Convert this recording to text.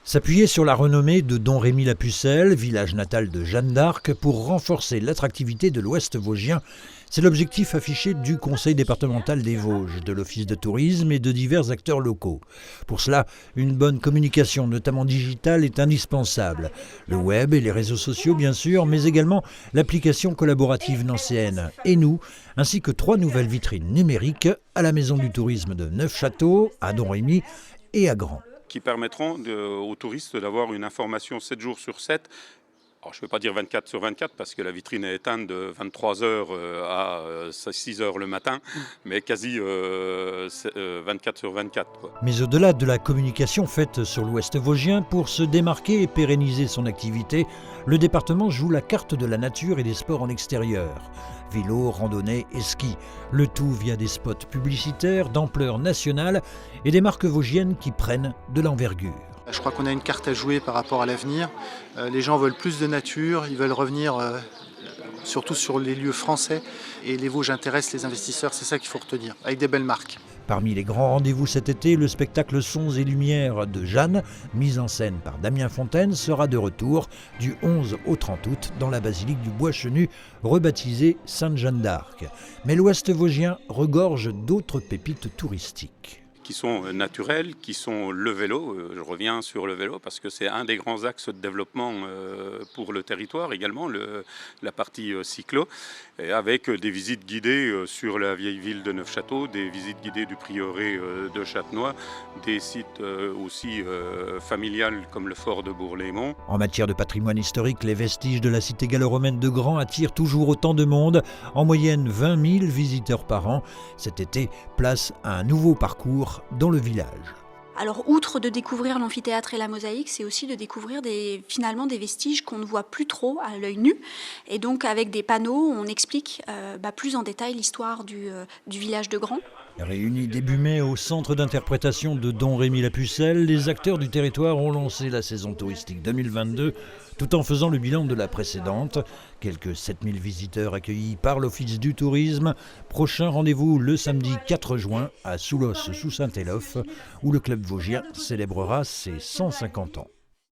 S'appuyer sur la renommée de Domrémy-la-Pucelle, village natal de Jeanne d'Arc, pour renforcer l'attractivité de l'Ouest vosgien, c'est l'objectif affiché du Conseil départemental des Vosges, de l'Office de tourisme et de divers acteurs locaux. Pour cela, une bonne communication, notamment digitale, est indispensable. Le web et les réseaux sociaux, bien sûr, mais également l'application collaborative nancéenne et nous, ainsi que 3 nouvelles vitrines numériques à la Maison du tourisme de Neufchâteau, à Domrémy et à Grand. Qui permettront aux touristes d'avoir une information 7 jours sur 7. Alors, je ne vais pas dire 24 sur 24 parce que la vitrine est éteinte de 23h à 6h le matin, mais quasi 24 sur 24. Quoi. Mais au-delà de la communication faite sur l'Ouest vosgien, pour se démarquer et pérenniser son activité, le département joue la carte de la nature et des sports en extérieur. Vélo, randonnée et ski. Le tout via des spots publicitaires d'ampleur nationale et des marques vosgiennes qui prennent de l'envergure. Je crois qu'on a une carte à jouer par rapport à l'avenir. Les gens veulent plus de nature, ils veulent revenir surtout sur les lieux français. Et les Vosges intéressent les investisseurs, c'est ça qu'il faut retenir, avec des belles marques. Parmi les grands rendez-vous cet été, le spectacle Sons et Lumières de Jeanne, mis en scène par Damien Fontaine, sera de retour du 11 au 30 août dans la basilique du Bois-Chenu, rebaptisée Sainte-Jeanne d'Arc. Mais l'Ouest vosgien regorge d'autres pépites touristiques. Qui sont naturels, qui sont le vélo. Je reviens sur le vélo parce que c'est un des grands axes de développement pour le territoire également, la partie cyclo, et avec des visites guidées sur la vieille ville de Neufchâteau, des visites guidées du prieuré de Châtenois, des sites aussi familiales comme le fort de Bourg-les-Monts. En matière de patrimoine historique, les vestiges de la cité gallo-romaine de Grand attirent toujours autant de monde, en moyenne 20 000 visiteurs par an. Cet été, place à un nouveau parcours dans le village. Alors, outre de découvrir l'amphithéâtre et la mosaïque, c'est aussi de découvrir finalement des vestiges qu'on ne voit plus trop à l'œil nu. Et donc, avec des panneaux, on explique plus en détail l'histoire du village de Grand. Réunis début mai au centre d'interprétation de Domrémy-la-Pucelle, les acteurs du territoire ont lancé la saison touristique 2022 tout en faisant le bilan de la précédente. Quelques 7000 visiteurs accueillis par l'Office du tourisme. Prochain rendez-vous le samedi 4 juin à Soulos sous Saint-Elof où le club vosgien célébrera ses 150 ans.